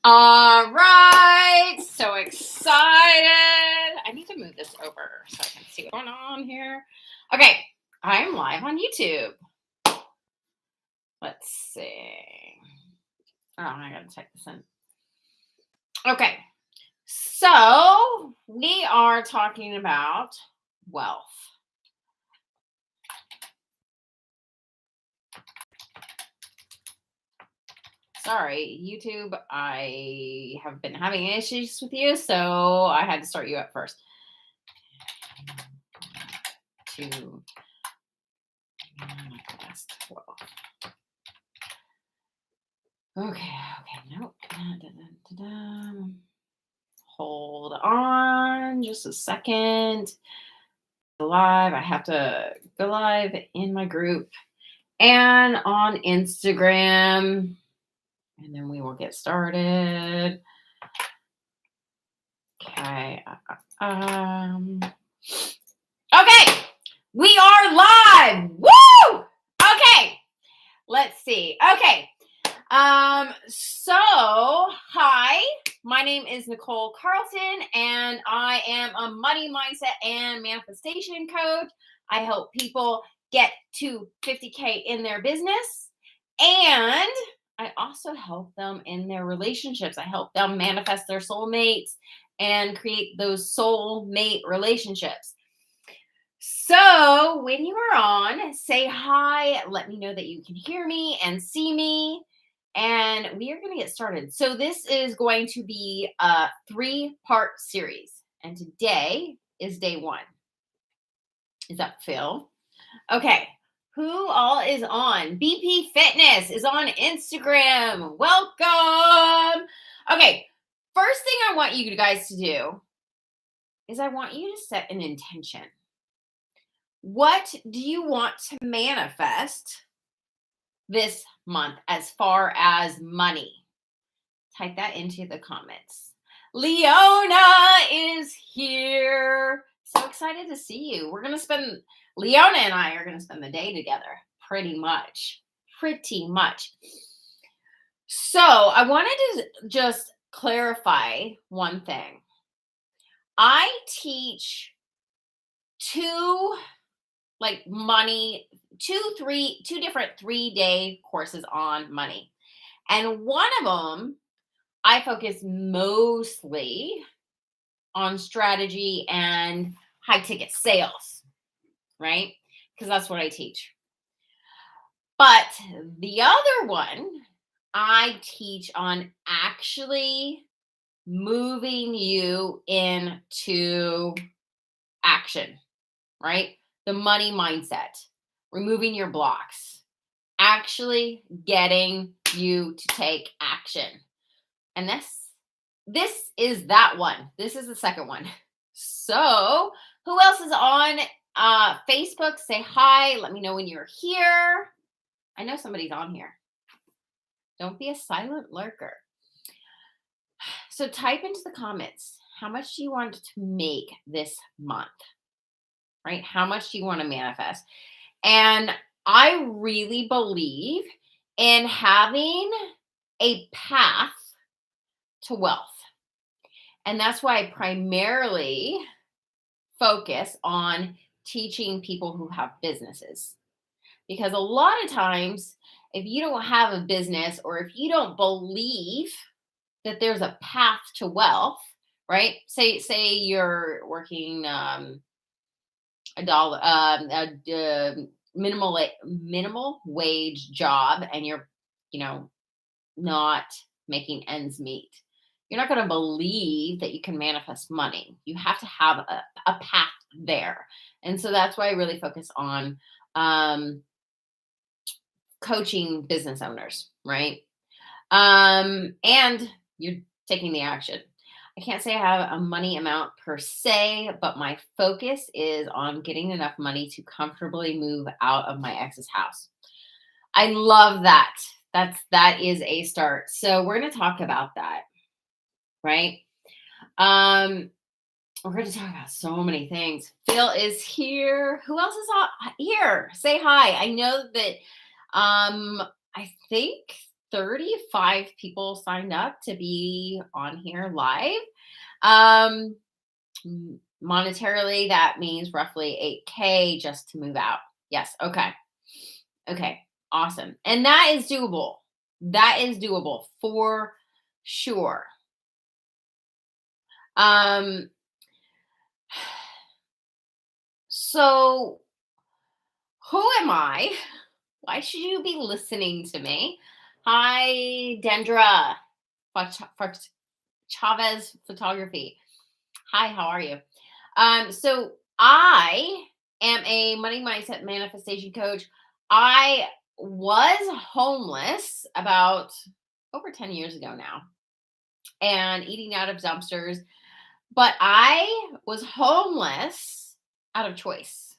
All right, so excited. I need to move this over so I can see what's going on here. Okay, I'm live on YouTube. Let's see. Oh, I gotta type this in. Okay, so we are talking about wealth. Sorry, YouTube, I have been having issues with you, so I had to start you up first. To manifest wealth. Okay, nope. Hold on just a second. Live, I have to go live in my group and on Instagram, and then we will get started. Okay. Okay, we are live. Woo! Okay, let's see. Okay. So hi, my name is Nichole Carlson, and I am a money mindset and manifestation coach. I help people get to 50K in their business, and I also help them in their relationships. I help them manifest their soulmates and create those soulmate relationships. So when you are on, say hi, let me know that you can hear me and see me. And we are going to get started. So this is going to be a 3-part series. And today is day 1. Is that Phil? Okay. Who all is on? BP Fitness is on Instagram. Welcome. Okay. First thing I want you guys to do is I want you to set an intention. What do you want to manifest this month as far as money? Type that into the comments. Leona is here. So excited to see you. Leona and I are going to spend the day together pretty much. So I wanted to just clarify one thing. I teach two different 3-day courses on money. And one of them, I focus mostly on strategy and high ticket sales, right? Because that's what I teach. But the other one, I teach on actually moving you into action, right? The money mindset, removing your blocks, actually getting you to take action. And this is that one. This is the second one. So who else is on Facebook? Say hi. Let me know when you're here. I know somebody's on here. Don't be a silent lurker. So type into the comments, how much do you want to make this month? Right? How much do you want to manifest? And I really believe in having a path to wealth. And that's why I primarily focus on teaching people who have businesses. Because a lot of times, if you don't have a business or if you don't believe that there's a path to wealth, right? Say you're working minimal wage job and you're, not making ends meet. You're not going to believe that you can manifest money. You have to have a path there. And so that's why I really focus on coaching business owners, right? And you're taking the action. I can't say I have a money amount per se, but my focus is on getting enough money to comfortably move out of my ex's house. I love that. That is a start. So we're going to talk about that, right? We're going to talk about so many things. Phil is here. Who else is here? Say hi. I know that I think 35 people signed up to be on here live. Um, Monetarily, that means roughly 8K just to move out. Yes. Okay. Okay. Awesome. And that is doable. That is doable for sure. Um, so who am I? Why should you be listening to me? Hi, Dendra Chavez Photography. Hi, how are you? So I am a money mindset manifestation coach. I was homeless about over 10 years ago now and eating out of dumpsters, but I was homeless out of choice.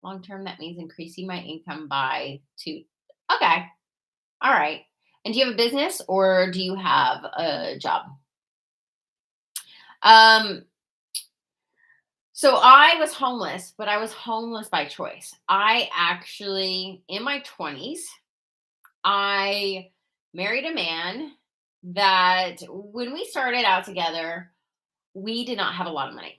Long term, that means increasing my income by two. Okay. All right. And do you have a business or do you have a job? Um, So I was homeless, but I was homeless by choice. I actually, in my 20s, I married a man that when we started out together, we did not have a lot of money.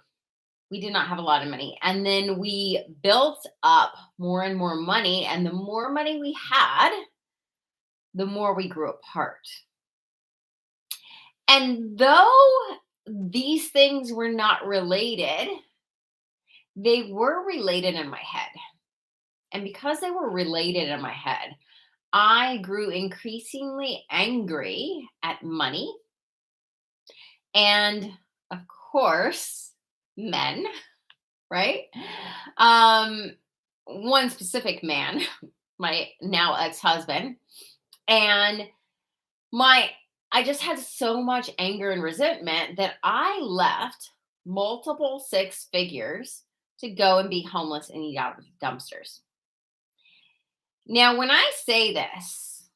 We did not have a lot of money. And then we built up more and more money. And the more money we had, the more we grew apart. And though these things were not related, they were related in my head. And because they were related in my head, I grew increasingly angry at money and, of course, men, right? Um, One specific man, my now ex-husband, and my I just had so much anger and resentment that I left multiple six figures to go and be homeless and eat out of dumpsters. Now, when I say this,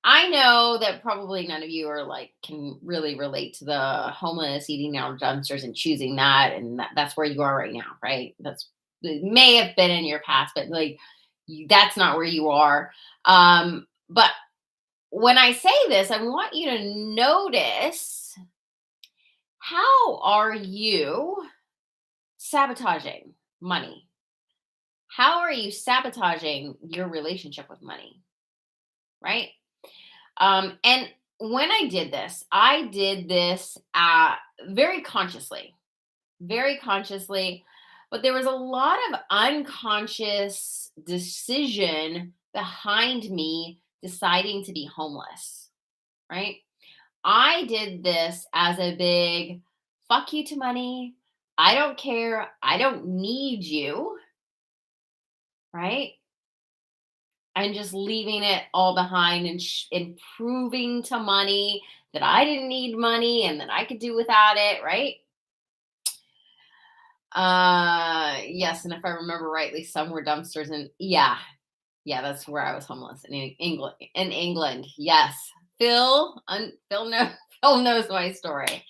I know that probably none of you are like can really relate to the homeless eating out of dumpsters and choosing that, and that's where you are right now, right? That's it may have been in your past, but like that's not where you are. But when I say this, I want you to notice how are you sabotaging money? How are you sabotaging your relationship with money? Right? And when I did this very consciously, but there was a lot of unconscious decision behind me deciding to be homeless, right? I did this as a big fuck you to money. I don't care. I don't need you, right? And just leaving it all behind and proving to money that I didn't need money and that I could do without it, right? Yes, and if I remember rightly, some were dumpsters, and yeah, that's where I was homeless in England. In England, yes. Phil knows Phil knows my story.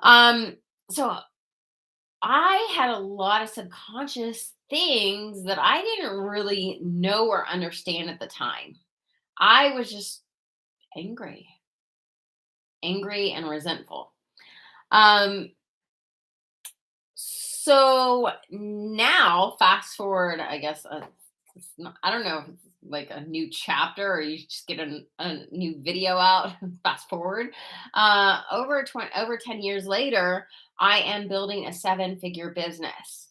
Um, so I had a lot of subconscious things that I didn't really know or understand at the time. I was just angry, angry and resentful. Um, so now, fast forward, I guess, I don't know if it's like a new chapter or you just get a new video out, fast forward. Over 10 years later, I am building a seven-figure business,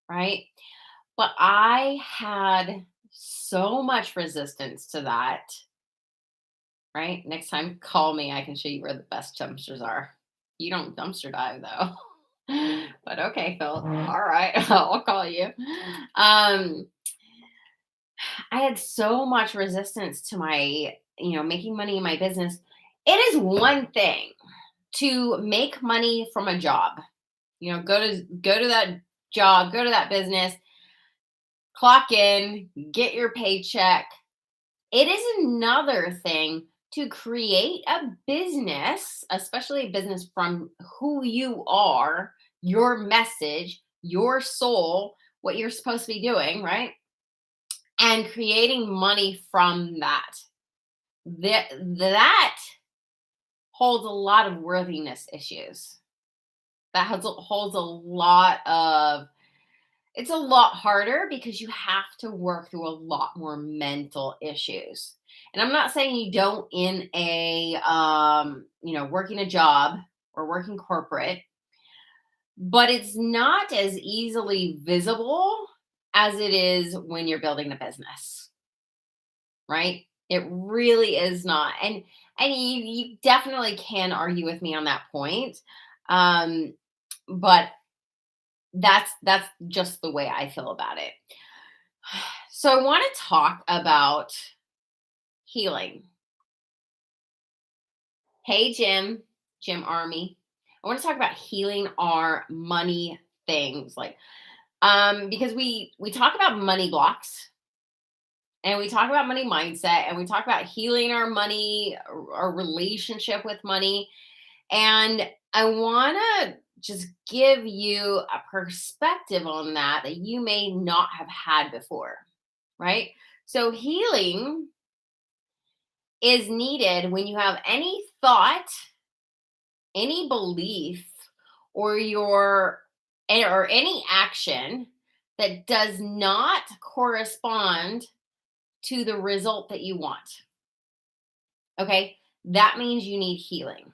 right? But I had so much resistance to that, right? Next time, call me. I can show you where the best dumpsters are. You don't dumpster dive though. But okay, Phil. All right, I'll call you. Um, I had so much resistance to making money in my business. It is one thing to make money from a job. Go to that job, go to that business, clock in, get your paycheck. It is another thing to create a business, especially a business from who you are, your message, your soul, what you're supposed to be doing, right? And creating money from that. that holds a lot of worthiness issues. Holds a lot of, it's a lot harder because you have to work through a lot more mental issues. And I'm not saying you don't in a working a job or working corporate, but it's not as easily visible as it is when you're building a business, right? It really is not. And you definitely can argue with me on that point. Um, but that's just the way I feel about it. So I want to talk about healing. Hey Jim Army. I want to talk about healing our money things, like because we talk about money blocks, and we talk about money mindset, and we talk about healing our money, our relationship with money. And I want to just give you a perspective on that you may not have had before, right? So healing is needed when you have any thought, any belief, or any action that does not correspond to the result that you want. Okay? That means you need healing.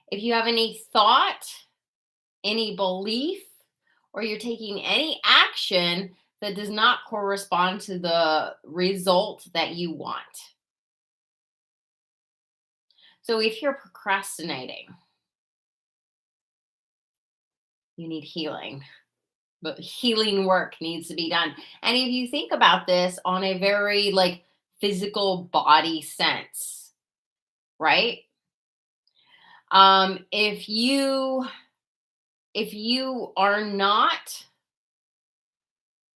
If you have any thought, any belief, or you're taking any action that does not correspond to the result that you want. So if you're procrastinating, you need healing. But healing work needs to be done. And if you think about this on a very like physical body sense, right? If you are not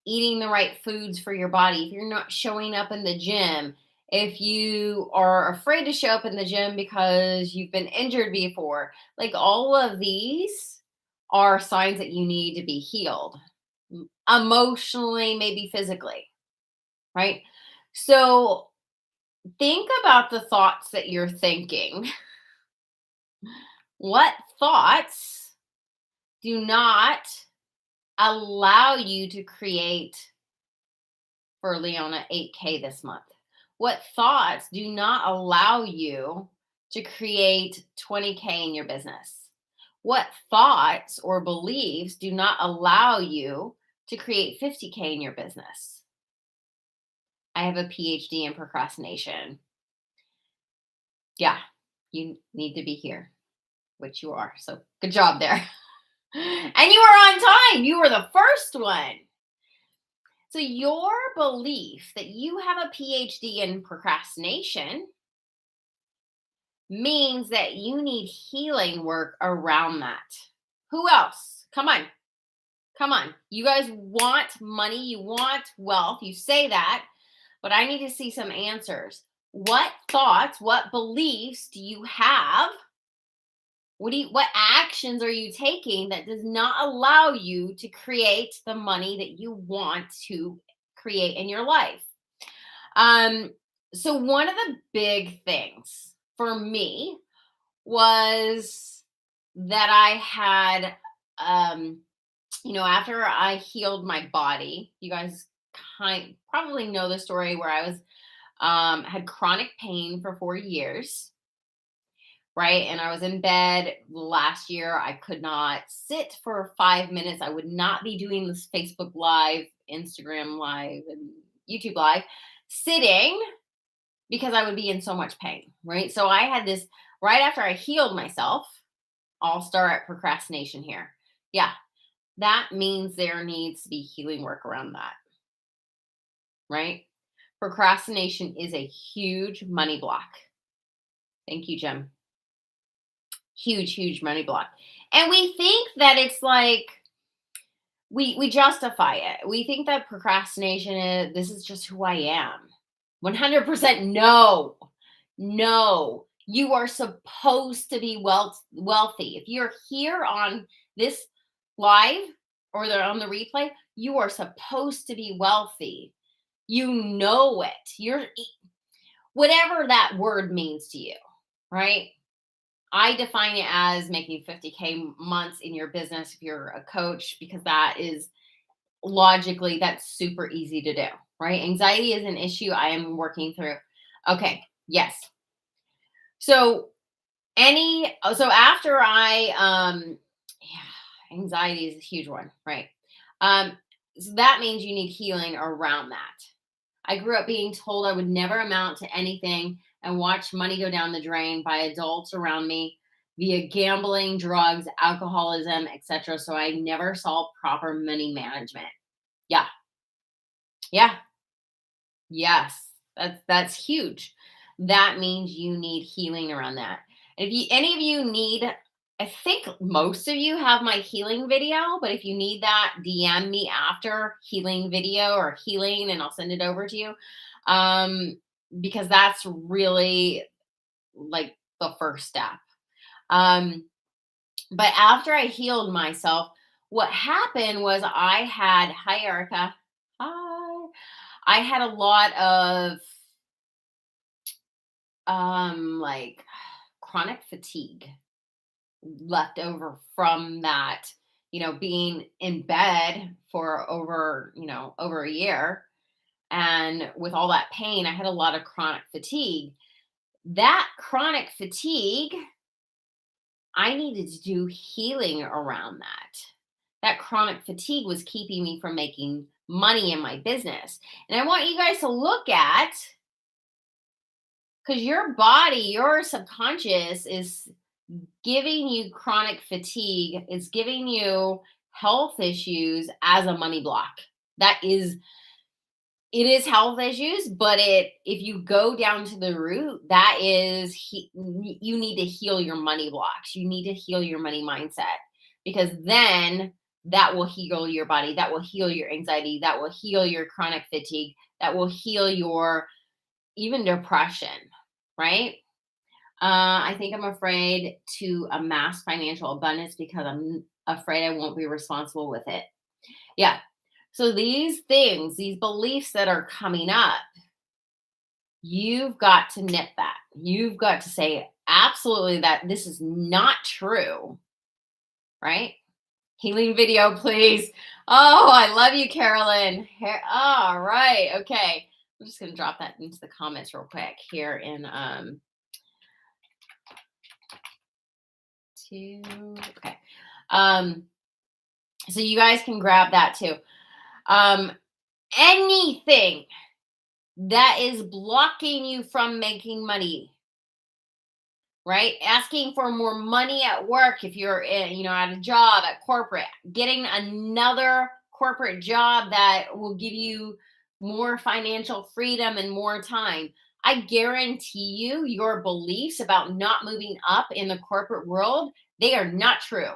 eating the right foods for your body, if you're not showing up in the gym, if you are afraid to show up in the gym because you've been injured before, like all of these are signs that you need to be healed emotionally, maybe physically, right? So think about the thoughts that you're thinking. What thoughts do not allow you to create for Leona 8K this month? What thoughts do not allow you to create 20K in your business? What thoughts or beliefs do not allow you to create 50K in your business? I have a PhD in procrastination. Yeah, you need to be here, which you are. So good job there. And you are on time. You were the first one. So your belief that you have a PhD in procrastination means that you need healing work around that. Who else? Come on. Come on. You guys want money. You want wealth. You say that, but I need to see some answers. What thoughts, what beliefs do you have? What actions are you taking that does not allow you to create the money that you want to create in your life? So one of the big things for me was that I had, after I healed my body, you guys probably know the story where I was, had chronic pain for 4 years. Right. And I was in bed last year. I could not sit for 5 minutes. I would not be doing this Facebook Live, Instagram Live, and YouTube Live sitting because I would be in so much pain. Right. So I had this right after I healed myself. I'll start at procrastination here. Yeah. That means there needs to be healing work around that. Right. Procrastination is a huge money block. Thank you, Jim. Huge money block. And we think that it's like we justify it. We think that procrastination is, this is just who I am. 100% no. No. You are supposed to be wealthy. If you're here on this live or they're on the replay, you are supposed to be wealthy. You know it. whatever that word means to you, right? I define it as making 50K months in your business if you're a coach, because that is logically, that's super easy to do, right? Anxiety is an issue I am working through. Okay, yes. So so after yeah, anxiety is a huge one, right? Um, so that means you need healing around that. I grew up being told I would never amount to anything and watch money go down the drain by adults around me via gambling, drugs, alcoholism, etc. So I never saw proper money management. Yeah. Yeah. Yes. That's huge. That means you need healing around that. If you any of you need, I think most of you have my healing video, but if you need that, DM me after healing video or healing and I'll send it over to you. Um because that's really like the first step. Um but after I healed myself, what happened was I had, hi Erica. Hi. I had a lot of like chronic fatigue left over from that, being in bed for over, over a year. And with all that pain, I had a lot of chronic fatigue. That chronic fatigue, I needed to do healing around that. That chronic fatigue was keeping me from making money in my business. And I want you guys to look at, because your body, your subconscious is giving you chronic fatigue, is giving you health issues as a money block. It is health issues, but if you go down to the root, that is you need to heal your money blocks. You need to heal your money mindset, because then that will heal your body, that will heal your anxiety, that will heal your chronic fatigue, that will heal your even depression, right? I think I'm afraid to amass financial abundance because I'm afraid I won't be responsible with it. Yeah. So these things, these beliefs that are coming up, you've got to nip that. You've got to say absolutely that this is not true, right? Healing video, please. Oh, I love you, Carolyn. All right. Okay. I'm just going to drop that into the comments real quick here in okay. So you guys can grab that too. Anything that is blocking you from making money, right? Asking for more money at work if you're at a job at corporate, getting another corporate job that will give you more financial freedom and more time. I guarantee you your beliefs about not moving up in the corporate world, they are not true.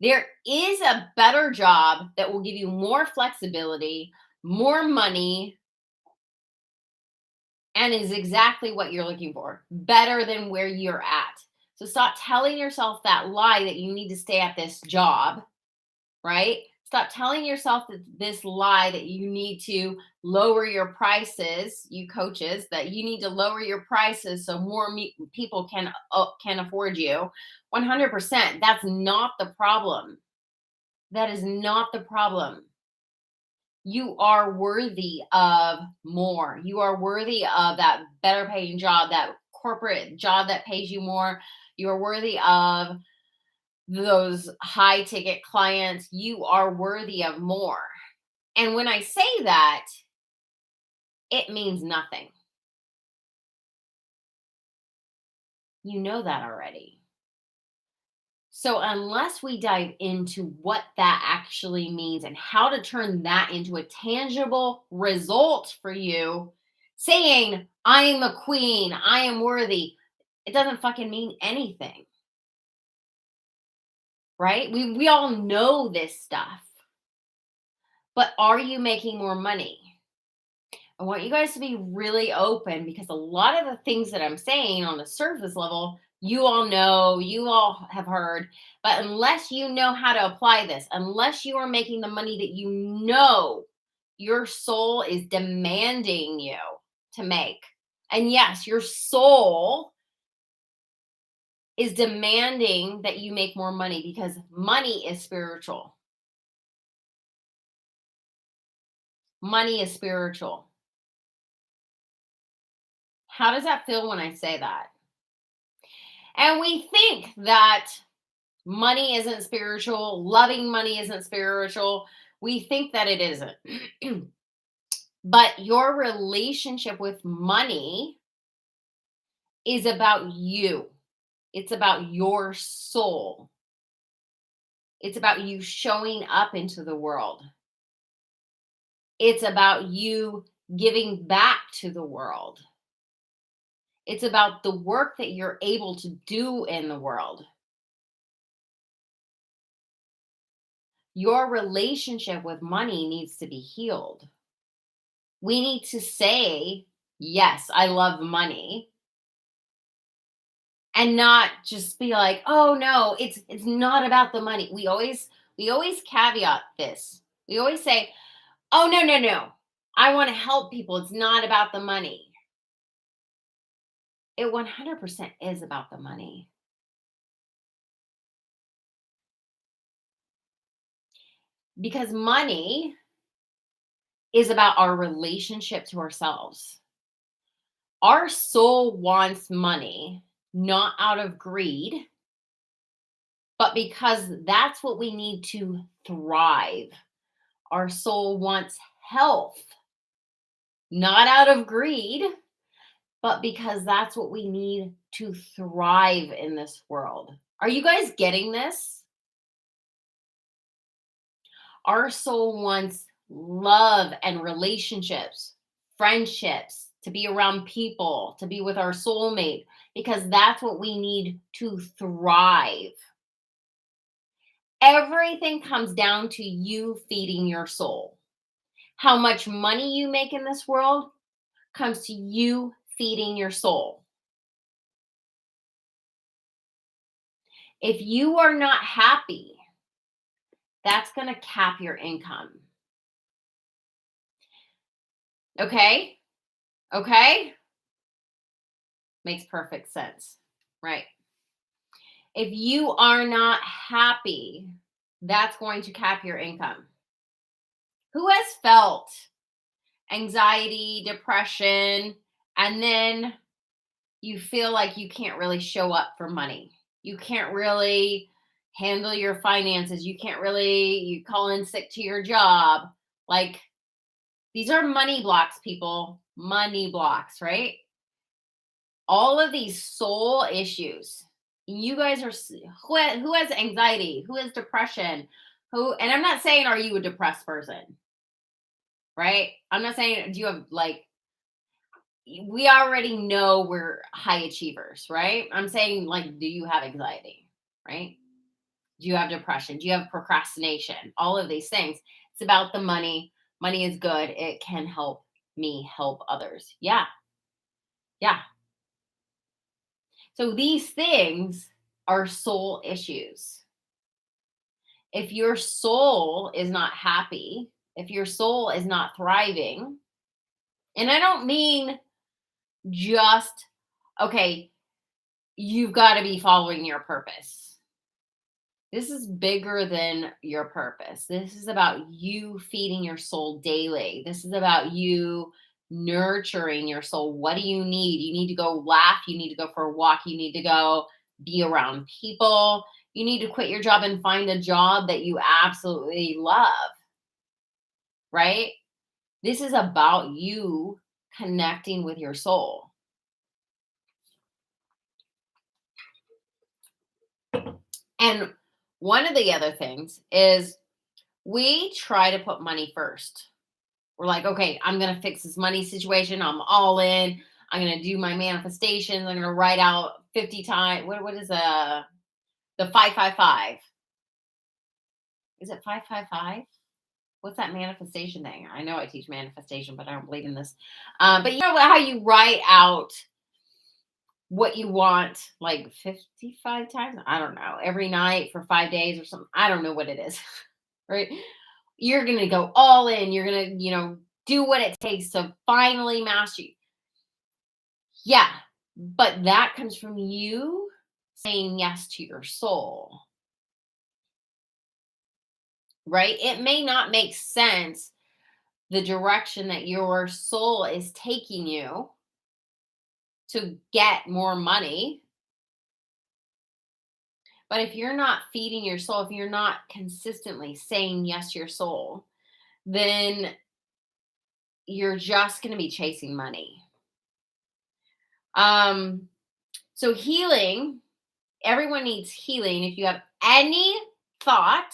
There is a better job that will give you more flexibility, more money, and is exactly what you're looking for, better than where you're at. So stop telling yourself that lie that you need to stay at this job, right? Stop telling yourself that this lie that you need to lower your prices, you coaches, that you need to lower your prices so more people can afford you. 100%. That's not the problem. That is not the problem. You are worthy of more. You are worthy of that better paying job, that corporate job that pays you more. You are worthy of those high ticket clients. You are worthy of more. And when I say that, it means nothing. You know that already. So, unless we dive into what that actually means and how to turn that into a tangible result for you, saying, I am a queen, I am worthy, it doesn't fucking mean anything, right? We all know this stuff, but are you making more money? I want you guys to be really open, because a lot of the things that I'm saying on the surface level, you all know, you all have heard, but unless you know how to apply this, unless you are making the money that you know your soul is demanding you to make, And yes, your soul is demanding that you make more money because money is spiritual. Money is spiritual. How does that feel when I say that? And we think that money isn't spiritual, loving money isn't spiritual. We think that it isn't. But your relationship with money is about you. It's about your soul. It's about you showing up into the world. It's about you giving back to the world. It's about the work that you're able to do in the world. Your relationship with money needs to be healed. We need to say, yes, I love money, and not just be like, oh no, it's not about the money. We always caveat this. We always say, oh no, no, no. I want to help people. It's not about the money. It 100% is about the money. Because money is about our relationship to ourselves. Our soul wants money, not out of greed, but because that's what we need to thrive. Our soul wants health, not out of greed, but because that's what we need to thrive in this world. Are you guys getting this? Our soul wants love and relationships, friendships, to be around people, to be with our soulmate, because that's what we need to thrive. Everything comes down to you feeding your soul. How much money you make in this world comes to you feeding your soul. If you are not happy, that's going to cap your income. Okay? Okay? Makes perfect sense, right? If you are not happy, that's going to cap your income. Who has felt anxiety, depression, and then you feel like you can't really show up for money? You can't really handle your finances. You call in sick to your job. Like, these are money blocks, people. Money blocks, right? All of these soul issues. You guys are, who has anxiety? Who has depression? And I'm not saying, are you a depressed person? Right? I'm not saying, do you have like, we already know we're high achievers, right? I'm saying, like, do you have anxiety? Right? Do you have depression? Do you have procrastination? All of these things. It's about the money. Money is good. It can help me help others. Yeah. Yeah. So these things are soul issues. If your soul is not happy, if your soul is not thriving, and I don't mean just, okay, you've got to be following your purpose. This is bigger than your purpose. This is about you feeding your soul daily. This is about you nurturing your soul. What do you need? You need to go laugh. You need to go for a walk. You need to go be around people. You need to quit your job and find a job that you absolutely love, right? This is about you connecting with your soul. And one of the other things is we try to put money first. We're like, okay, I'm going to fix this money situation. I'm all in. I'm going to do my manifestations. I'm going to write out 50 times. What is the 555? Is it 555? What's that manifestation thing? I know I teach manifestation, but I don't believe in this. But you know how you write out what you want like 55 times? I don't know. Every night for 5 days or something. I don't know what it is. Right? You're going to go all in. You're going to, do what it takes to finally master you. Yeah, but that comes from you saying yes to your soul, right? It may not make sense the direction that your soul is taking you to get more money. But if you're not feeding your soul, if you're not consistently saying yes to your soul, then you're just going to be chasing money. Um, so healing, everyone needs healing. If you have any thought,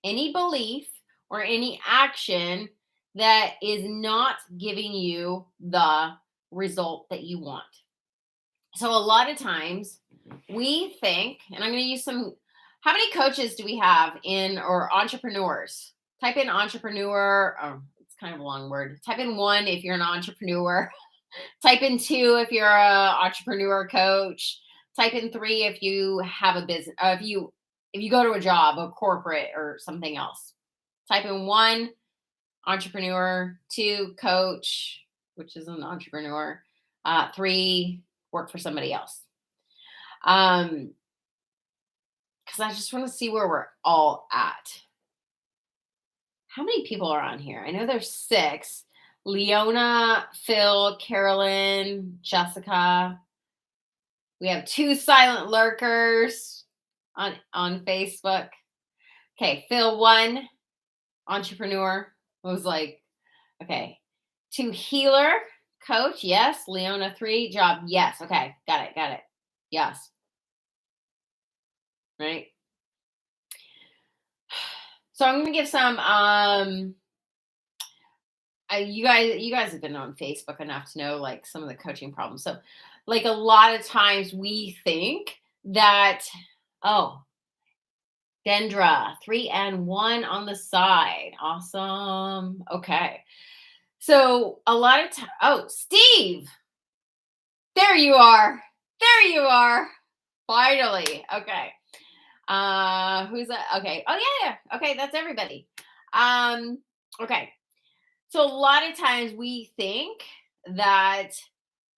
any belief, or any action that is not giving you the result that you want. So a lot of times we think, and I'm going to use some, how many coaches do we have in, or entrepreneurs? Type in entrepreneur. Oh, it's kind of a long word. Type in one if you're an entrepreneur. Type in two if you're a entrepreneur coach. Type in three if you have a business. If you go to a job, a corporate or something else. Type in one, entrepreneur; two, coach, which is an entrepreneur; three, work for somebody else. Because I just want to see where we're all at. How many people are on here? I know there's 6. Leona, Phil, Carolyn, Jessica. We have 2 silent lurkers on Facebook. Okay, Phil 1, entrepreneur, was like, okay. 2, healer, coach, yes. Leona 3, job, yes. Okay, got it. Yes. Right. So I'm gonna give some you guys have been on Facebook enough to know like some of the coaching problems. So like a lot of times we think that, oh, Dendra, 3 and 1 on the side. Awesome. Okay. So a lot of time, oh, Steve, there you are. There you are. Finally. Okay. Who's that? Okay. Oh yeah. Okay, that's everybody. Okay. So a lot of times we think that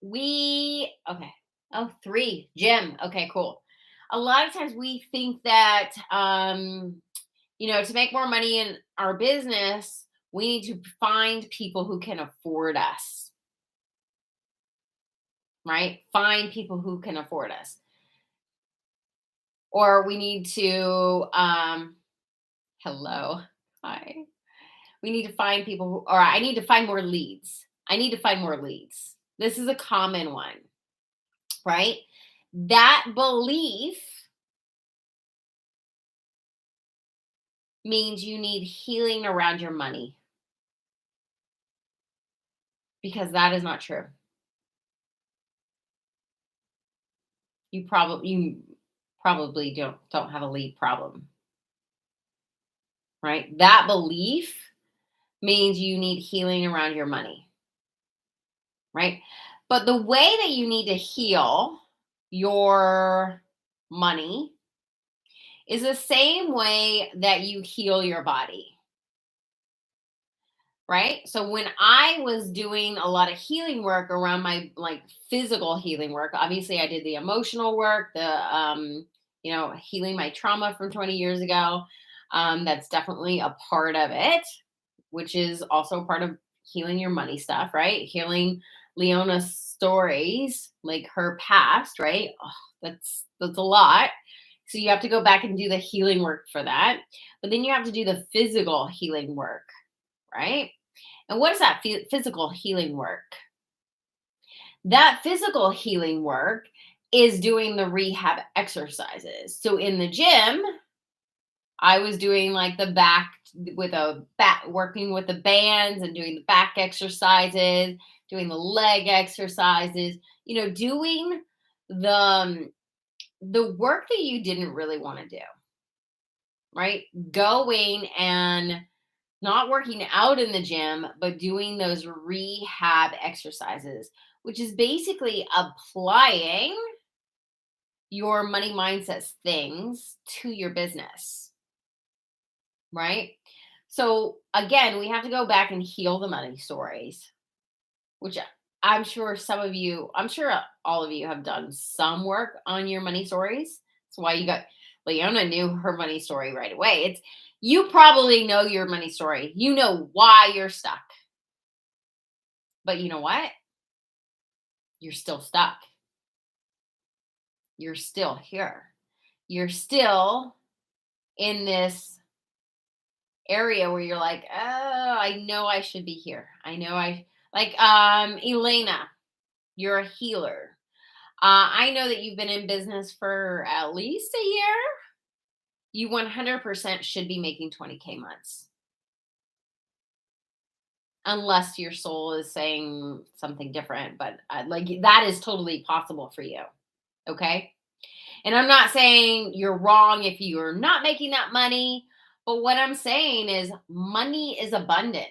okay. Oh, 3, Jim. Okay, cool. A lot of times we think that to make more money in our business, we need to find people who can afford us. Right? Find people who can afford us. Or we need to hello. Hi. We need to find people or I need to find more leads. I need to find more leads. This is a common one, right? That belief means you need healing around your money, because that is not true. You probably don't have a lead problem, right? That belief means you need healing around your money, right? But the way that you need to heal your money is the same way that you heal your body, right? So when I was doing a lot of healing work around my like physical healing work, obviously I did the emotional work, the healing my trauma from 20 years ago. That's definitely a part of it, which is also part of healing your money stuff, right? Healing Leona's stories, like her past, right? Oh, that's a lot. So you have to go back and do the healing work for that. But then you have to do the physical healing work, right? And what is that physical healing work? That physical healing work is doing the rehab exercises. So in the gym, I was doing like the back with a back, working with the bands and doing the back exercises, doing the leg exercises, doing the work that you didn't really want to do, right? Going and not working out in the gym, but doing those rehab exercises, which is basically applying your money mindset things to your business, right? So again, we have to go back and heal the money stories, which I'm sure some of you, I'm sure all of you have done some work on your money stories. That's why you got Leona knew her money story right away. It's you probably know your money story. You know why you're stuck. But you know what? You're still stuck. You're still here. You're still in this area where you're like, oh, I know I should be here. I know I like Elena, you're a healer. I know that you've been in business for at least a year. You 100% should be making 20K months. Unless your soul is saying something different, but like that is totally possible for you. Okay. And I'm not saying you're wrong if you're not making that money, but what I'm saying is money is abundant.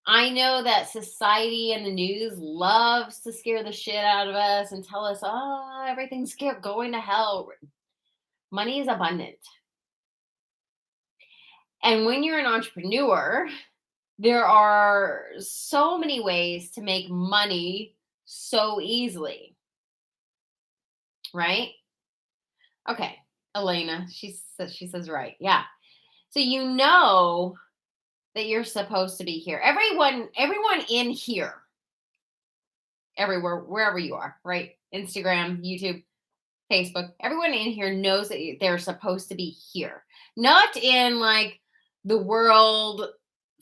I know that society and the news loves to scare the shit out of us and tell us, oh, everything's going to hell. Money is abundant. And when you're an entrepreneur, there are so many ways to make money so easily, right? Okay, Elena, she says right. Yeah. So you know that you're supposed to be here. Everyone in here, everywhere, wherever you are, right? Instagram, YouTube, Facebook, everyone in here knows that they're supposed to be here. Not in like the world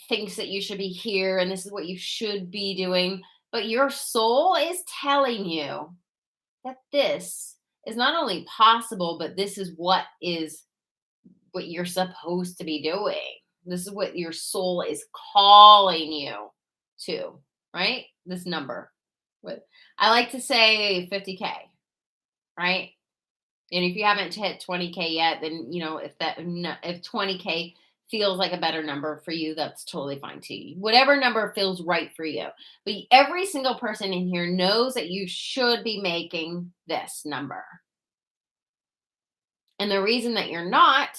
thinks that you should be here and this is what you should be doing, but your soul is telling you that this is not only possible, but this is what you're supposed to be doing. This is what your soul is calling you to, right? This number. What I like to say 50K, right? And if you haven't hit 20K yet, then if 20K feels like a better number for you, that's totally fine too. Whatever number feels right for you. But every single person in here knows that you should be making this number. And the reason that you're not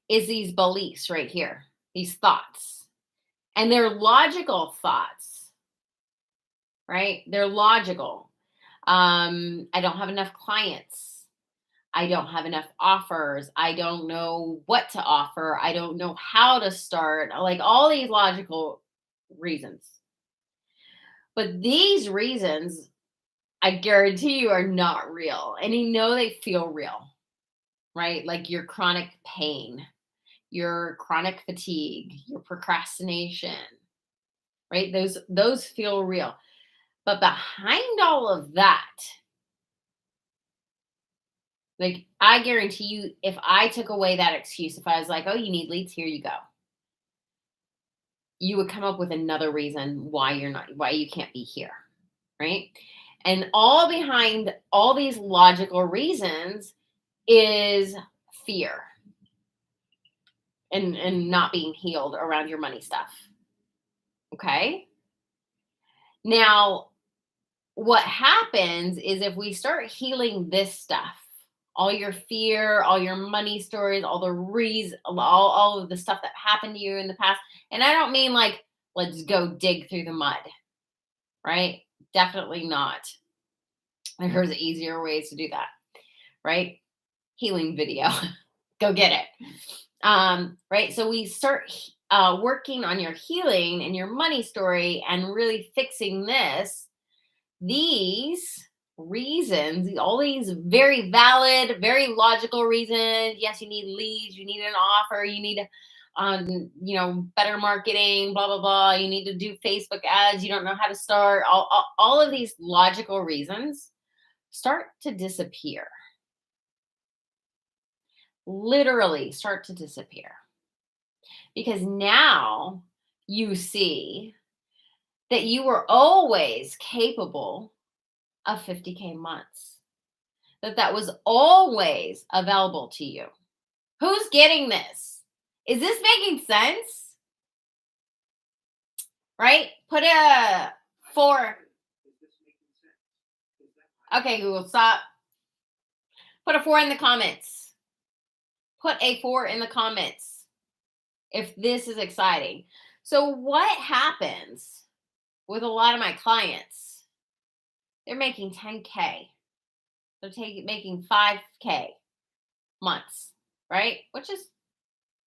is these beliefs right here, these thoughts. And they're logical thoughts, right? They're logical. I don't have enough clients. I don't have enough offers. I don't know what to offer. I don't know how to start. Like all these logical reasons. But these reasons, I guarantee you, are not real. And you know they feel real, right? Like your chronic pain, your chronic fatigue, your procrastination, right? Those feel real. But behind all of that, like, I guarantee you, if I took away that excuse, if I was like, oh, you need leads, here you go, you would come up with another reason why you can't be here, right? And all behind all these logical reasons is fear and not being healed around your money stuff. Okay? Now, what happens is if we start healing this stuff, all your fear, all your money stories, all the reasons, all of the stuff that happened to you in the past. And I don't mean like, let's go dig through the mud, right? Definitely not. There's easier ways to do that, right? Healing video. Go get it. Right? So we start working on your healing and your money story and really fixing these reasons, all these very valid, very logical reasons. Yes, you need leads, you need an offer, you need better marketing, blah blah blah. You need to do Facebook ads, you don't know how to start. All of these logical reasons start to disappear. Literally start to disappear. Because now you see that you were always capable of 50K months. That was always available to you. Who's getting this? Is this making sense? Right? Put a 4. Okay, Google, stop. Put a 4 in the comments. Put a 4 in the comments if this is exciting. So what happens with a lot of my clients, they're making 10K. They're making 5K months, right? Which is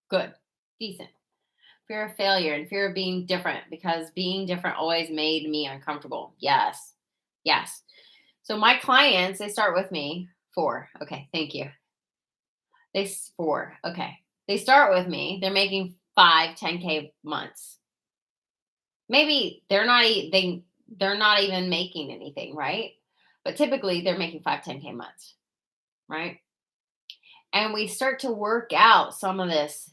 good, decent. Fear of failure and fear of being different, because being different always made me uncomfortable. Yes. Yes. So my clients, they start with me. 4. Okay. Thank you. 4. Okay. They start with me. They're making 10K months. Maybe they're not even making anything, right? But typically they're making 10K months, right? And we start to work out some of this,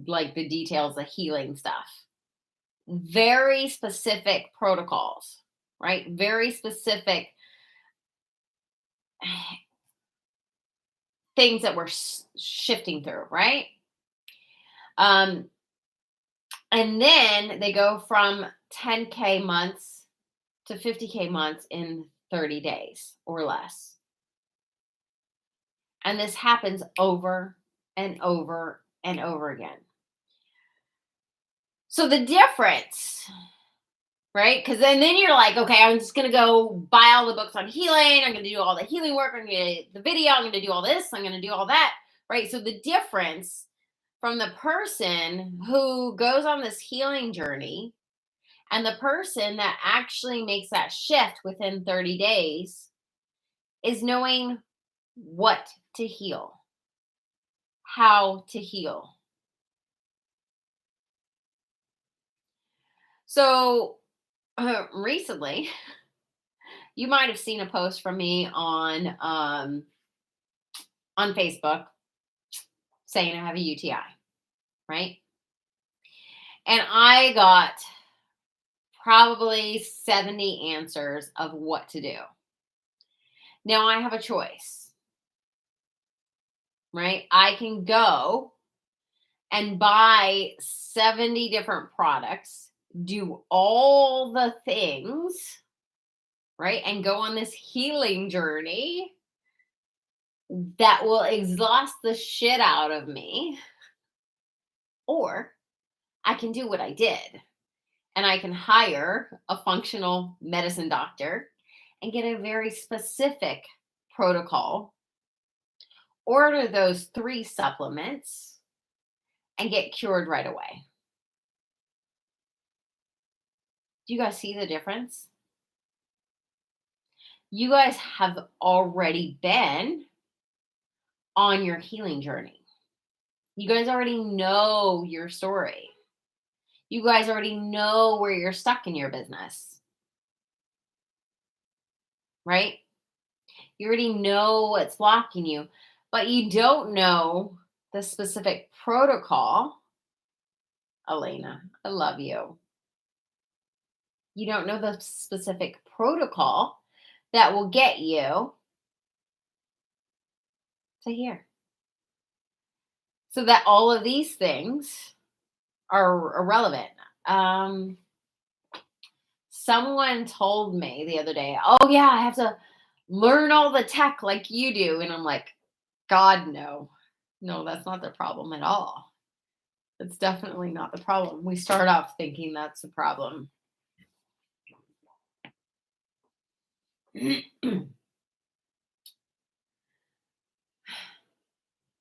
like the details, the healing stuff. Very specific protocols, right? Very specific things that we're shifting through, right? And then they go from 10K months to 50K months in 30 days or less. And this happens over and over and over again. So the difference, right? Because then you're like, okay, I'm just going to go buy all the books on healing. I'm going to do all the healing work. I'm going to get the video. I'm going to do all this. I'm going to do all that, right? So the difference from the person who goes on this healing journey and the person that actually makes that shift within 30 days is knowing what to heal, how to heal. So recently, you might have seen a post from me on Facebook saying I have a UTI, right? And I got probably 70 answers of what to do. Now I have a choice, right? I can go and buy 70 different products, do all the things, right? And go on this healing journey that will exhaust the shit out of me. Or I can do what I did, and I can hire a functional medicine doctor and get a very specific protocol, order those 3 supplements, and get cured right away. Do you guys see the difference? You guys have already been on your healing journey. You guys already know your story. You guys already know where you're stuck in your business, right? You already know what's blocking you, but you don't know the specific protocol. Elena, I love you. You don't know the specific protocol that will get you to here. So that all of these things are irrelevant. Someone told me the other day, oh yeah, I have to learn all the tech like you do. And I'm like, God, no. No, that's not the problem at all. It's definitely not the problem. We start off thinking that's the problem.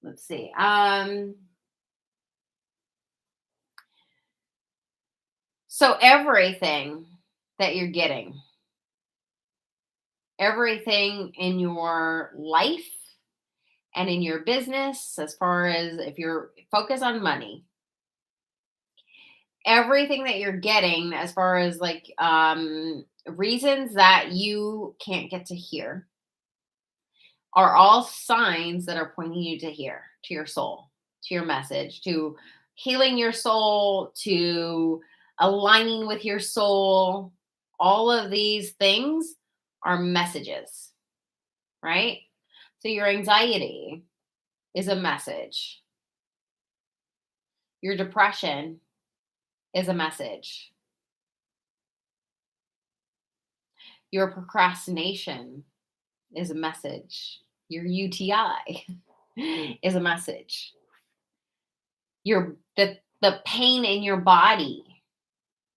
Let's see. So everything that you're getting, everything in your life and in your business, as far as if you're focused on money, everything that you're getting as far as like reasons that you can't get to here are all signs that are pointing you to here, to your soul, to your message, to healing your soul, to aligning with your soul. All of these things are messages, right? So your anxiety is a message. Your depression is a message. Your procrastination is a message. Your UTI is a message. The pain in your body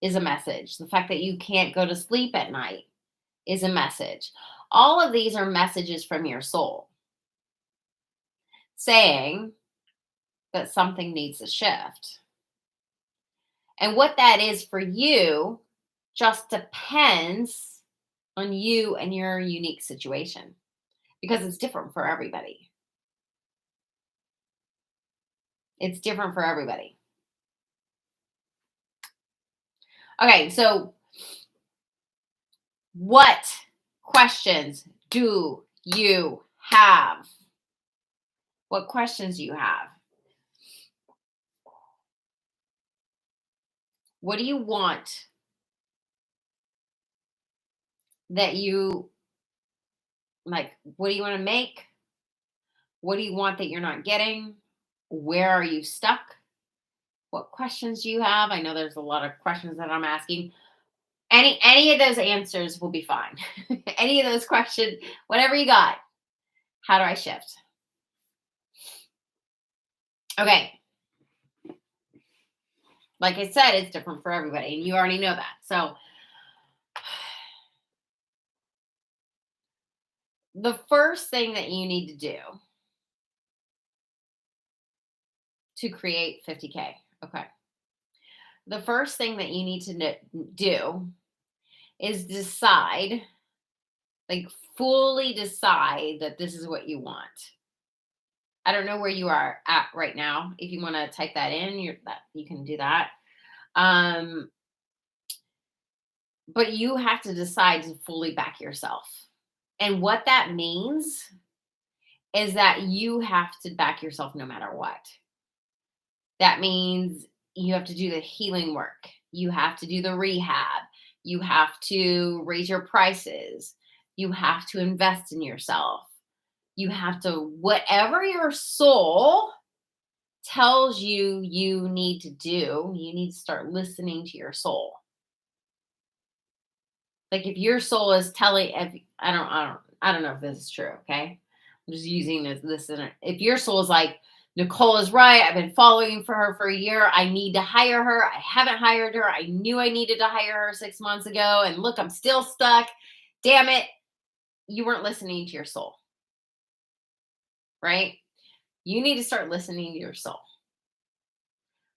is a message. The fact that you can't go to sleep at night is a message. All of these are messages from your soul saying that something needs to shift. And what that is for you just depends on you and your unique situation because it's different for everybody. It's different for everybody. Okay, so what questions do you have? What questions do you have? What do you want that you like? What do you want to make? What do you want that you're not getting? Where are you stuck? What questions do you have? I know there's a lot of questions that I'm asking. Any of those answers will be fine. Any of those questions, whatever you got. How do I shift? Okay. Like I said, it's different for everybody, and you already know that. So the first thing that you need to do to create 50K, okay. The first thing that you need to do is decide, like fully decide that this is what you want. I don't know where you are at right now. If you want to type that in, you can do that. Um, but you have to decide to fully back yourself. And what that means is that you have to back yourself no matter what. That means you have to do the healing work. You have to do the rehab. You have to raise your prices. You have to invest in yourself. You have to, whatever your soul tells you you need to do, you need to start listening to your soul. Like if your soul is telling, if I don't know if this is true. Okay, I'm just using this. If your soul is like, Nichole is right. I've been following for her for a year. I need to hire her. I haven't hired her. I knew I needed to hire her 6 months ago, and look, I'm still stuck. Damn it! You weren't listening to your soul, right? You need to start listening to your soul.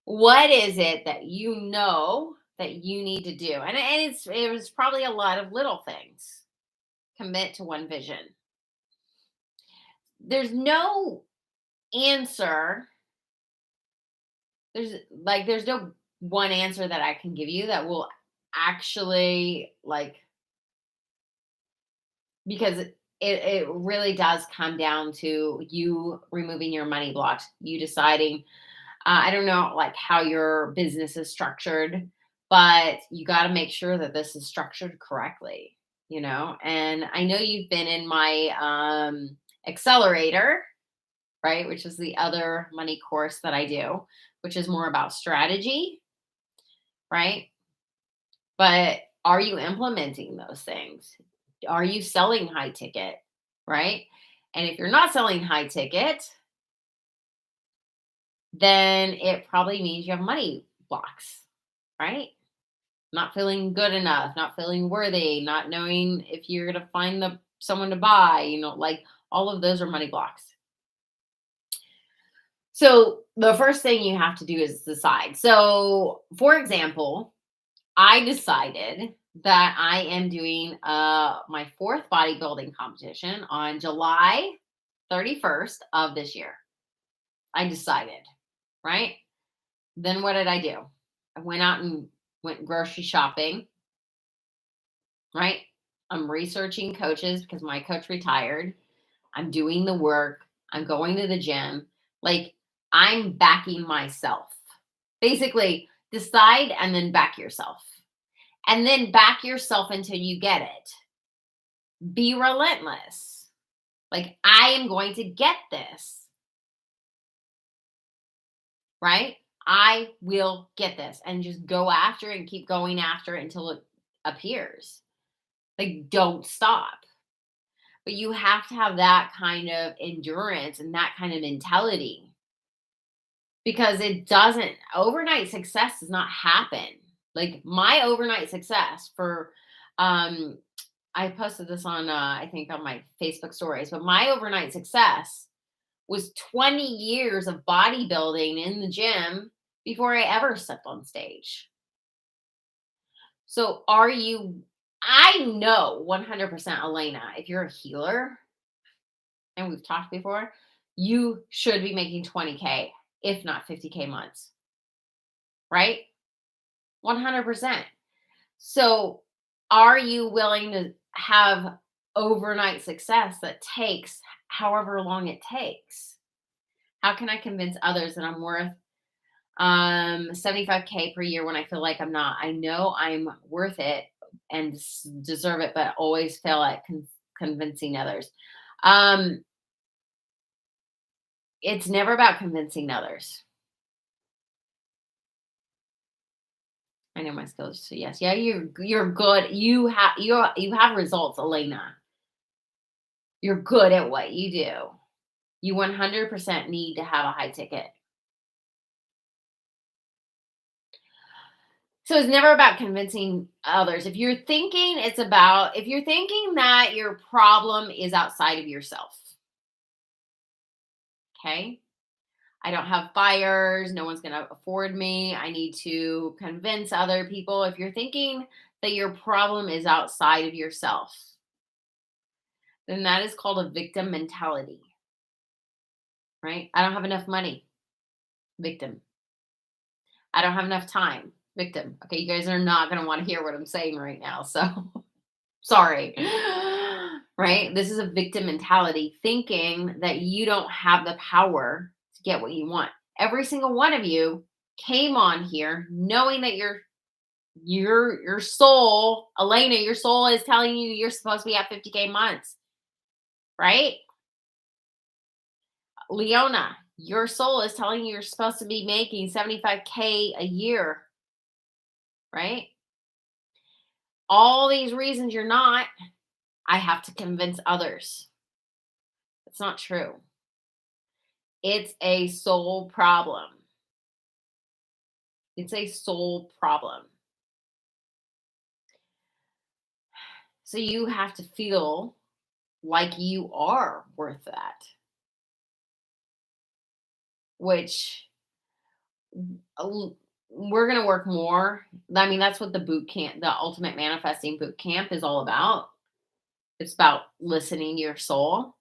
What is it that you know that you need to do? And it was probably a lot of little things. Commit to one vision. There's no answer. There's no one answer that I can give you that will actually because it really does come down to you removing your money blocks, you deciding. I don't know how your business is structured, but you got to make sure that this is structured correctly, And I know you've been in my accelerator, right? Which is the other money course that I do, which is more about strategy, right? But are you implementing those things? Are you selling high ticket, right? And if you're not selling high ticket, then it probably means you have money blocks, right? Not feeling good enough, not feeling worthy, not knowing if you're going to find someone to buy, all of those are money blocks. So the first thing you have to do is decide. So for example, I decided that I am doing my 4th bodybuilding competition on July 31st of this year. I decided, right? Then what did I do? I went out and went grocery shopping, right? I'm researching coaches because my coach retired. I'm doing the work. I'm going to the gym. I'm backing myself. Basically, decide and then back yourself. And then back yourself until you get it. Be relentless. I am going to get this. Right? I will get this. And just go after it and keep going after it until it appears. Don't stop. But you have to have that kind of endurance and that kind of mentality. Because overnight success does not happen. Like my overnight success for, um, I posted this on, I think on my Facebook stories, but my overnight success was 20 years of bodybuilding in the gym before I ever stepped on stage. So are you, I know 100% Elena, if you're a healer and we've talked before, you should be making 20K, if not 50K months, right? 100%. So are you willing to have overnight success that takes however long it takes? How can I convince others that I'm worth 75K per year when I feel like I'm not? I know I'm worth it and deserve it, but always fail at convincing others. Um, it's never about convincing others. I know my skills. So yes, yeah, you're good. You have results, Elena. You're good at what you do. You 100% need to have a high ticket. So it's never about convincing others. If you're thinking that your problem is outside of yourself, okay? I don't have buyers, no one's going to afford me. I need to convince other people. If you're thinking that your problem is outside of yourself, then that is called a victim mentality, right? I don't have enough money, victim. I don't have enough time, victim. Okay, you guys are not going to want to hear what I'm saying right now. So sorry. Right? This is a victim mentality, thinking that you don't have the power to get what you want. Every single one of you came on here knowing that your soul, Elena, your soul is telling you you're supposed to be at 50K months, right? Leona, your soul is telling you you're supposed to be making 75K a year, right? All these reasons you're not, I have to convince others. It's not true. It's a soul problem. It's a soul problem. So you have to feel like you are worth that, which we're going to work more. I mean, that's what the boot camp, the ultimate manifesting boot camp is all about. It's about listening to your soul.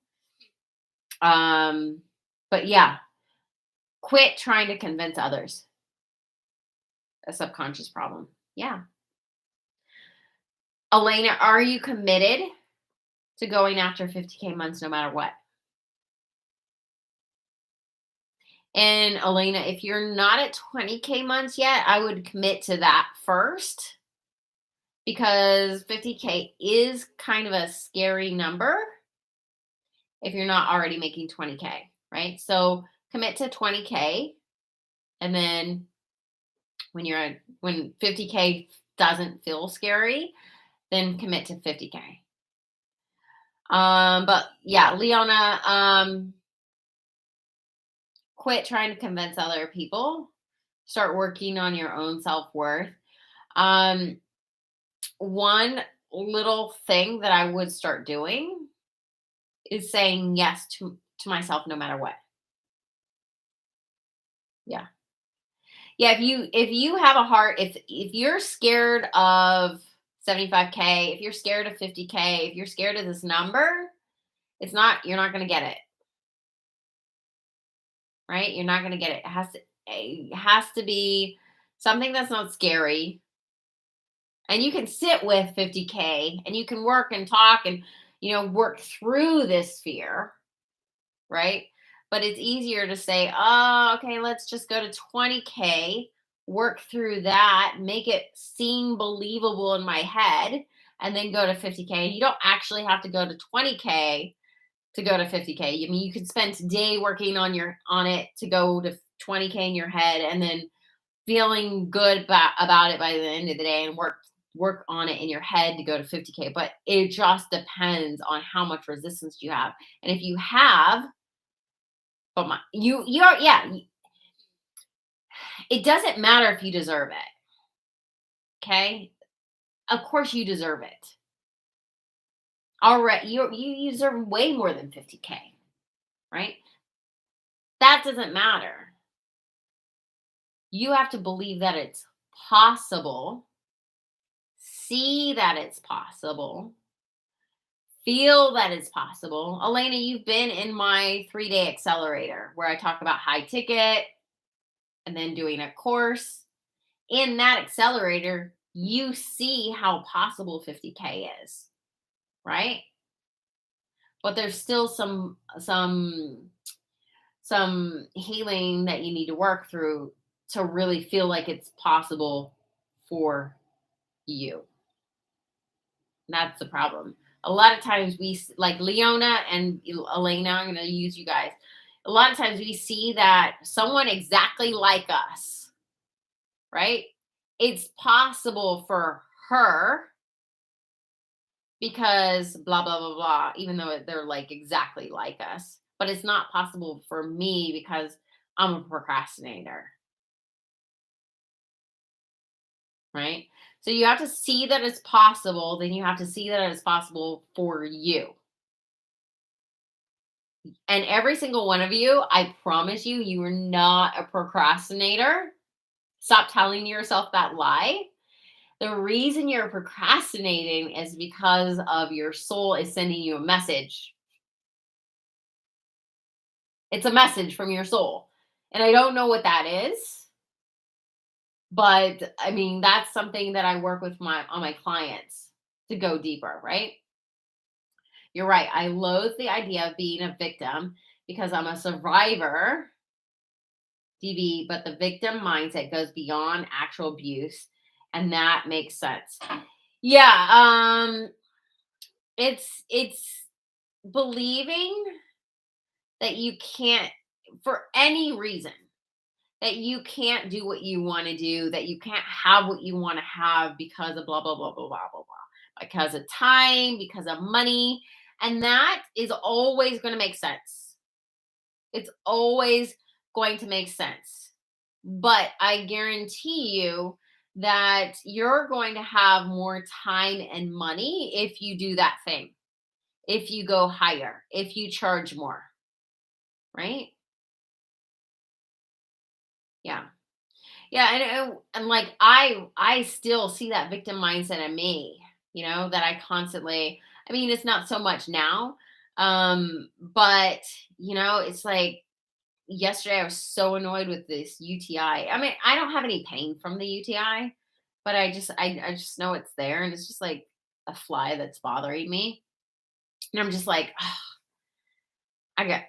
But yeah, quit trying to convince others. A subconscious problem. Yeah. Elena, are you committed to going after 50K months no matter what? And Elena, if you're not at 20K months yet, I would commit to that first because 50K is kind of a scary number if you're not already making 20K, right? So commit to 20K, and then when 50K doesn't feel scary, then commit to 50K. But yeah, Leona, quit trying to convince other people. Start working on your own self-worth. One little thing that I would start doing is saying yes to myself no matter what. Yeah. Yeah, if you have a heart, if you're scared of 75K, if you're scared of 50K, if you're scared of this number, you're not going to get it. Right? You're not going to get it. It has to be something that's not scary. And you can sit with 50K and you can work and talk and work through this fear, right? But it's easier to say, oh, okay, let's just go to 20K, work through that, make it seem believable in my head, and then go to 50K. You don't actually have to go to 20K to go to 50K. I mean, you could spend today working on it to go to 20K in your head, and then feeling good about it by the end of the day, and work on it in your head to go to 50K. But it just depends on how much resistance you have. And if you have, but you are, yeah, it doesn't matter if you deserve it. Okay. Of course you deserve it. All right. You deserve way more than 50K, right? That doesn't matter. You have to believe that it's possible, see that it's possible, feel that it's possible. Elena, you've been in my 3-day accelerator where I talk about high ticket and then doing a course. In that accelerator, you see how possible 50K is, right? But there's still some healing that you need to work through to really feel like it's possible for you. And that's the problem. A lot of times like Leona and Elena, I'm going to use you guys. A lot of times we see that someone exactly like us, right? It's possible for her because blah, blah, blah, blah, even though they're like exactly like us. But it's not possible for me because I'm a procrastinator, right? So you have to see that it's possible, then you have to see that it's possible for you. And every single one of you, I promise you, you are not a procrastinator. Stop telling yourself that lie. The reason you're procrastinating is because of your soul is sending you a message. It's a message from your soul. And I don't know what that is, but I mean, that's something that I work with on my clients to go deeper, right? You're right. I loathe the idea of being a victim because I'm a survivor, DV, but the victim mindset goes beyond actual abuse, and that makes sense. Yeah, it's believing that you can't, for any reason, that you can't do what you want to do, that you can't have what you want to have because of blah blah blah blah blah blah blah, because of time, because of money, and that is always going to make sense. It's always going to make sense. But I guarantee you that you're going to have more time and money if you do that thing, if you go higher, if you charge more, right? Yeah. Yeah, and like I still see that victim mindset in me, that I constantly, I mean, it's not so much now. But it's like yesterday I was so annoyed with this UTI. I mean, I don't have any pain from the UTI, but I just know it's there and it's just like a fly that's bothering me. And I'm just like, "Ugh, I got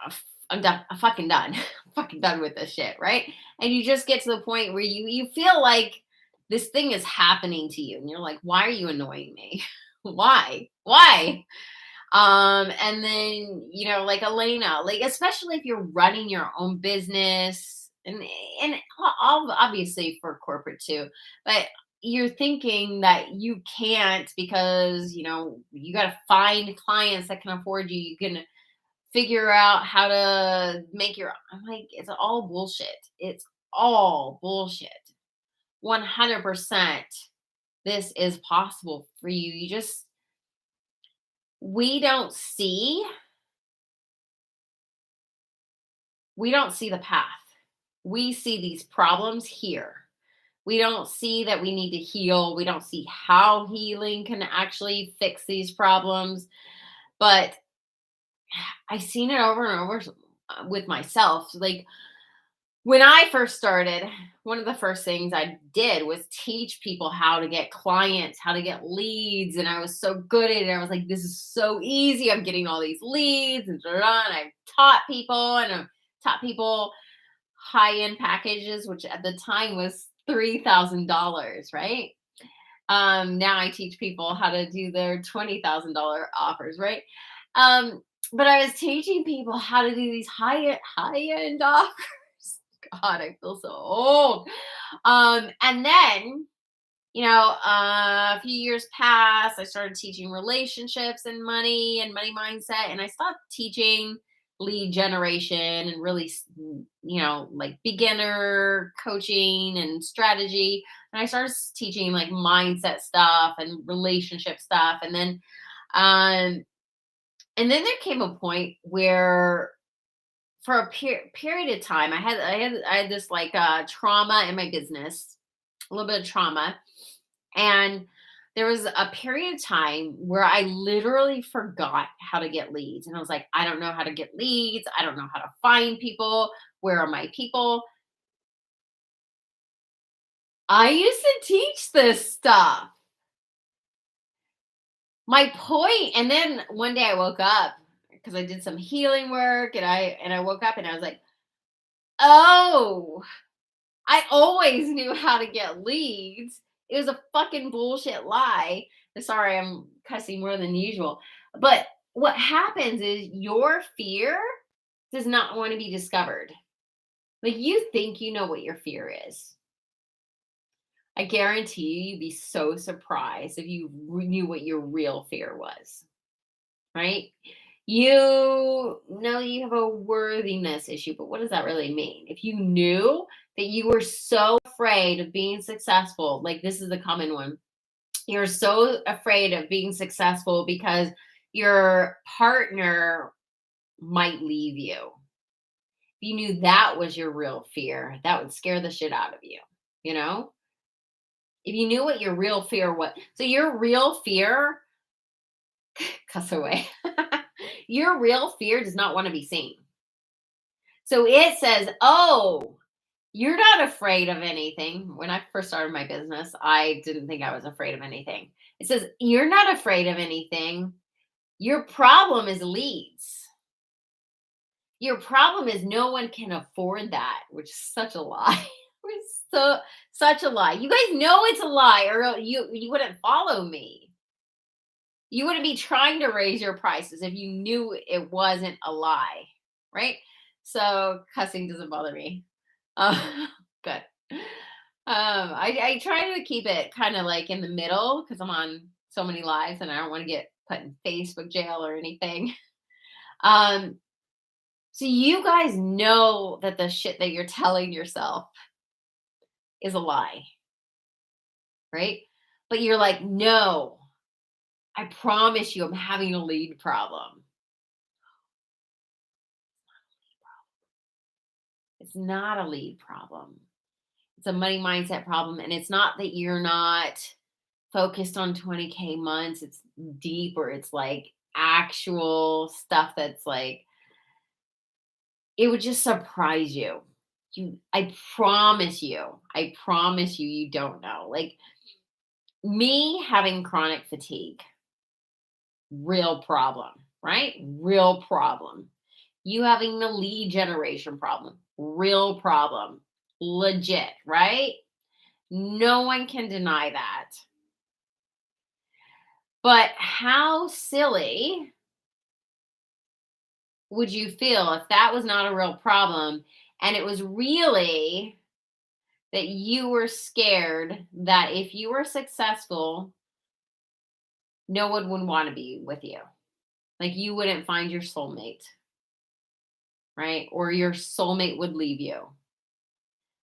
I'm done. I'm fucking done. I'm fucking done with this shit, right?" And you just get to the point where you feel like this thing is happening to you and you're like, "Why are you annoying me? Why?" And then, like Elena, like especially if you're running your own business and obviously for corporate too, but you're thinking that you can't because, you got to find clients that can afford you. You can figure out how to make I'm like, it's all bullshit. It's all bullshit. 100%. This is possible for you. We don't see we don't see the path. We see these problems here. We don't see that we need to heal. We don't see how healing can actually fix these problems. But I've seen it over and over with myself. Like when I first started, one of the first things I did was teach people how to get clients, how to get leads. And I was so good at it. I was like, this is so easy. I'm getting all these leads and, and I taught people and I taught people high-end packages, which at the time was $3,000, right? Now I teach people how to do their $20,000 offers, right? But I was teaching people how to do these high-end offers. God, I feel so old. And then, a few years passed. I started teaching relationships and money mindset, and I stopped teaching lead generation and really, like beginner coaching and strategy. And I started teaching like mindset stuff and relationship stuff. Um, and then there came a point where for a period of time, I had this like trauma in my business, a little bit of trauma, and there was a period of time where I literally forgot how to get leads. And I was like, I don't know how to get leads. I don't know how to find people. Where are my people? I used to teach this stuff. My point, and then one day I woke up because I did some healing work and I woke up and I was like, oh, I always knew how to get leads. It was a fucking bullshit lie. Sorry, I'm cussing more than usual. But what happens is your fear does not want to be discovered. Like you think you know what your fear is. I guarantee you'd be so surprised if you knew what your real fear was, right? You know you have a worthiness issue, but what does that really mean? If you knew that you were so afraid of being successful, like this is a common one, you're so afraid of being successful because your partner might leave you. If you knew that was your real fear, that would scare the shit out of you, you know? If you knew what your real fear was. So your real fear, cuss away. Your real fear does not want to be seen. So it says, oh, you're not afraid of anything. When I first started my business, I didn't think I was afraid of anything. It says, you're not afraid of anything. Your problem is leads. Your problem is no one can afford that, which is such a lie. It's such a lie. You guys know it's a lie, or you wouldn't follow me. You wouldn't be trying to raise your prices if you knew it wasn't a lie, right? So cussing doesn't bother me. Good. I try to keep it kind of like in the middle because I'm on so many lives and I don't want to get put in Facebook jail or anything. Um, so you guys know that the shit that you're telling yourself is a lie, right? But you're like, no, I promise you, I'm having a lead problem. It's not a lead problem. It's a money mindset problem. And it's not that you're not focused on 20K months. It's deep or it's like actual stuff that's like, it would just surprise you. I promise you, you don't know. Like me having chronic fatigue, real problem, right? Real problem. You having the lead generation problem, real problem. Legit, right? No one can deny that. But how silly would you feel if that was not a real problem and it was really that you were scared that if you were successful, no one would want to be with you? Like you wouldn't find your soulmate, right? Or your soulmate would leave you.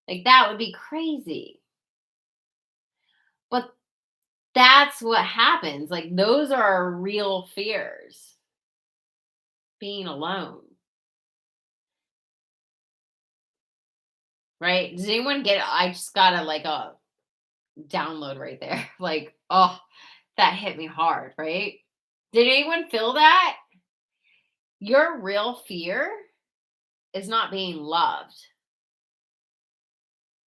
Like that would be crazy. But that's what happens. Like those are our real fears. Being alone. Right? Does anyone get it? I just got a download right there. Like, oh, that hit me hard, right? Did anyone feel that? Your real fear is not being loved.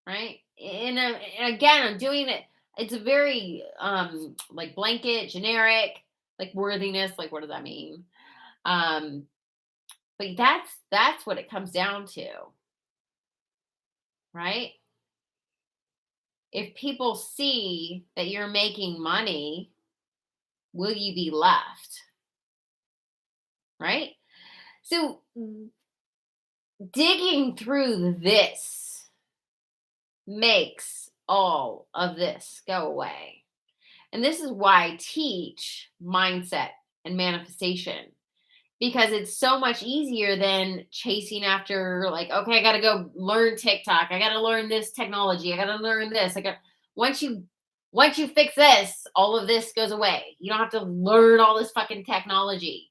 Right? And again, I'm doing it. It's a very like blanket, generic, like worthiness. Like, what does that mean? Um, but that's what it comes down to, right? If people see that you're making money, will you be left? Right? So digging through this makes all of this go away. And this is why I teach mindset and manifestation. because it's so much easier than chasing after, like, okay, I got to go learn TikTok. I got to learn this technology. I got to learn this. Once you once you fix this, all of this goes away. You don't have to learn all this fucking technology.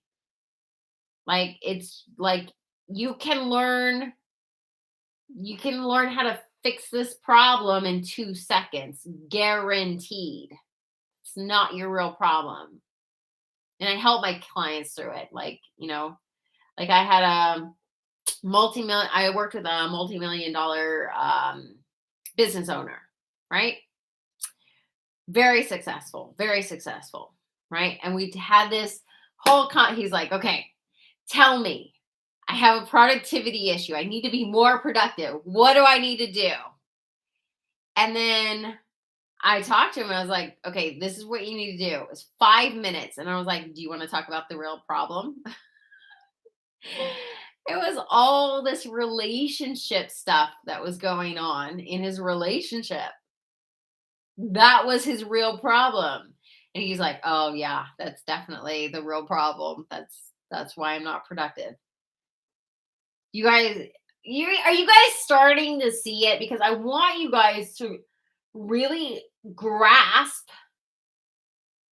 Like, it's like you can learn how to fix this problem in 2 seconds, guaranteed. It's not your real problem. And I help my clients through it. Like, like I had a I worked with a multi-million dollar business owner, right? Very successful, right? And we had this he's like, okay, tell me, I have a productivity issue. I need to be more productive. What do I need to do? And then I talked to him. And I was like, okay, this is what you need to do. It was 5 minutes. And I was like, do you want to talk about the real problem? It was all this relationship stuff that was going on in his relationship. That was his real problem. And he's like, oh yeah, that's definitely the real problem. That's why I'm not productive. You guys, are you guys starting to see it? Because I want you guys to really grasp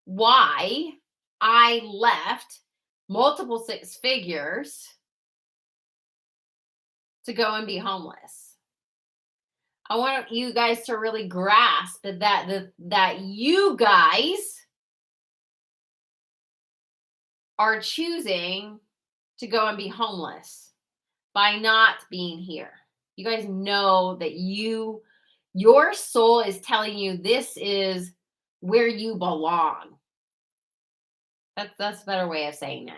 why I left multiple 6 figures to go and be homeless. I want you guys to really grasp that you guys are choosing to go and be homeless by not being here. You guys know that your soul is telling you this is where you belong. That's a better way of saying it.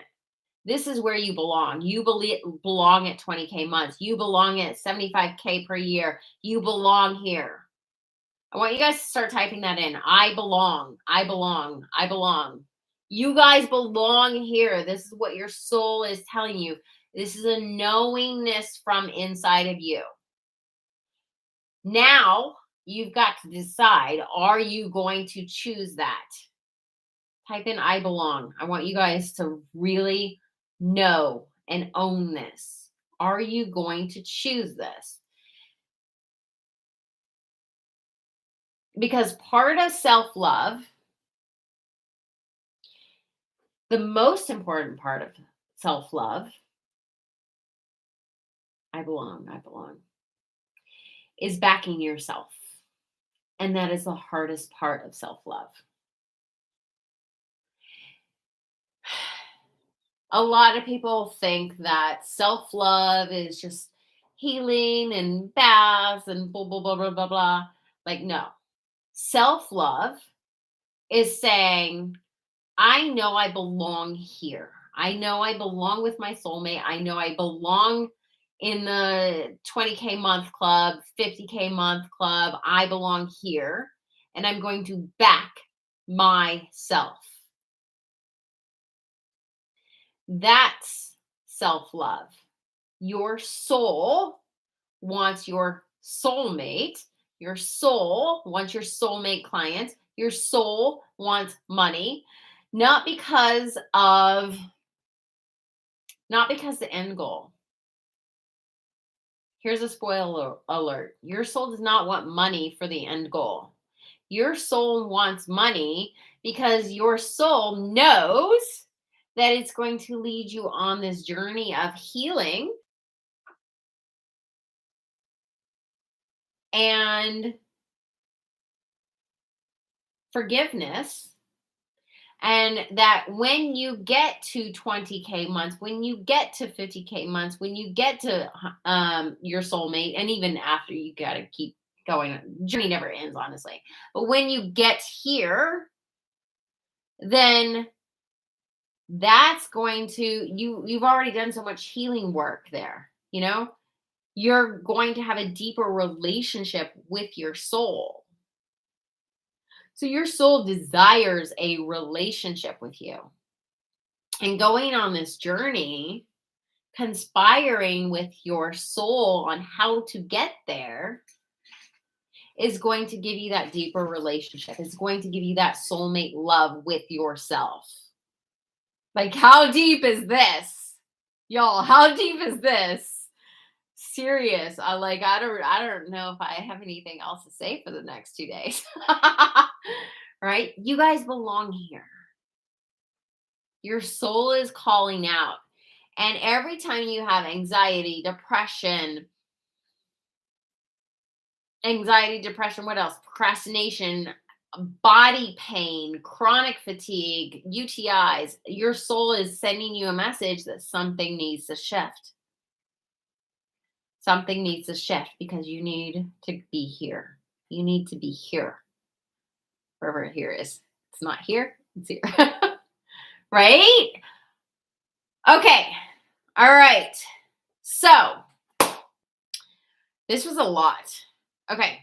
This is where you belong. You belong at 20K months. You belong at 75K per year. You belong here. I want you guys to start typing that in. I belong. I belong. I belong. You guys belong here. This is what your soul is telling you. This is a knowingness from inside of you. Now, you've got to decide, are you going to choose that? Type in I belong. I want you guys to really know and own this. Are you going to choose this? Because part of self-love, the most important part of self-love, I belong, is backing yourself. And that is the hardest part of self-love. A lot of people think that self-love is just healing and baths and blah, blah, blah, blah, blah, blah. Like, no. Self-love is saying, I know I belong here. I know I belong with my soulmate. I know I belong in the 20K month club, 50K month club. I belong here. And I'm going to back myself. That's self-love. Your soul wants your soulmate. Your soul wants your soulmate client. Your soul wants money, not because the end goal. Here's a spoiler alert. Your soul does not want money for the end goal. Your soul wants money because your soul knows that it's going to lead you on this journey of healing and forgiveness. And that when you get to 20K months, when you get to 50K months, when you get to your soulmate, and even after, you got to keep going. Journey never ends, honestly. But when you get here, then that's going to, you've already done so much healing work there. You're going to have a deeper relationship with your soul. So your soul desires a relationship with you. And going on this journey, conspiring with your soul on how to get there, is going to give you that deeper relationship. It's going to give you that soulmate love with yourself. Like, how deep is this? Y'all, how deep is this? Serious. I don't know if I have anything else to say for the next 2 days. Right? You guys belong here. Your soul is calling out. And every time you have anxiety, depression, what else? Procrastination, body pain, chronic fatigue, UTIs, your soul is sending you a message that something needs to shift. Something needs to shift because you need to be here. You need to be here. Wherever here is. It's not here, it's here. Right? Okay. All right. So, this was a lot. Okay.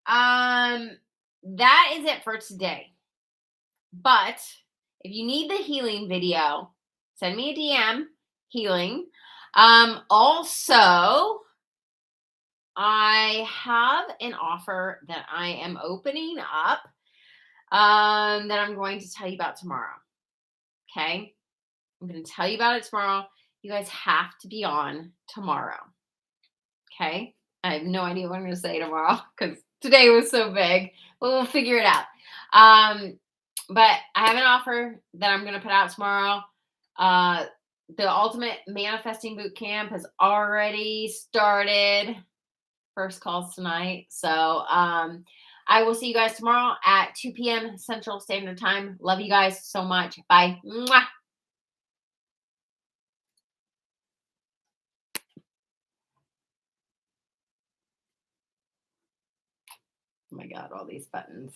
That is it for today. But if you need the healing video, send me a DM, healing. Also, I have an offer that I am opening up that I'm going to tell you about tomorrow. Okay? I'm going to tell you about it tomorrow. You guys have to be on tomorrow. Okay? I have no idea what I'm going to say tomorrow because today was so big, but we'll figure it out. But I have an offer that I'm going to put out tomorrow. The Ultimate Manifesting Boot Camp has already started. First calls tonight. So I will see you guys tomorrow at 2 p.m. Central Standard Time. Love you guys so much. Bye. Mwah. Oh my God, all these buttons.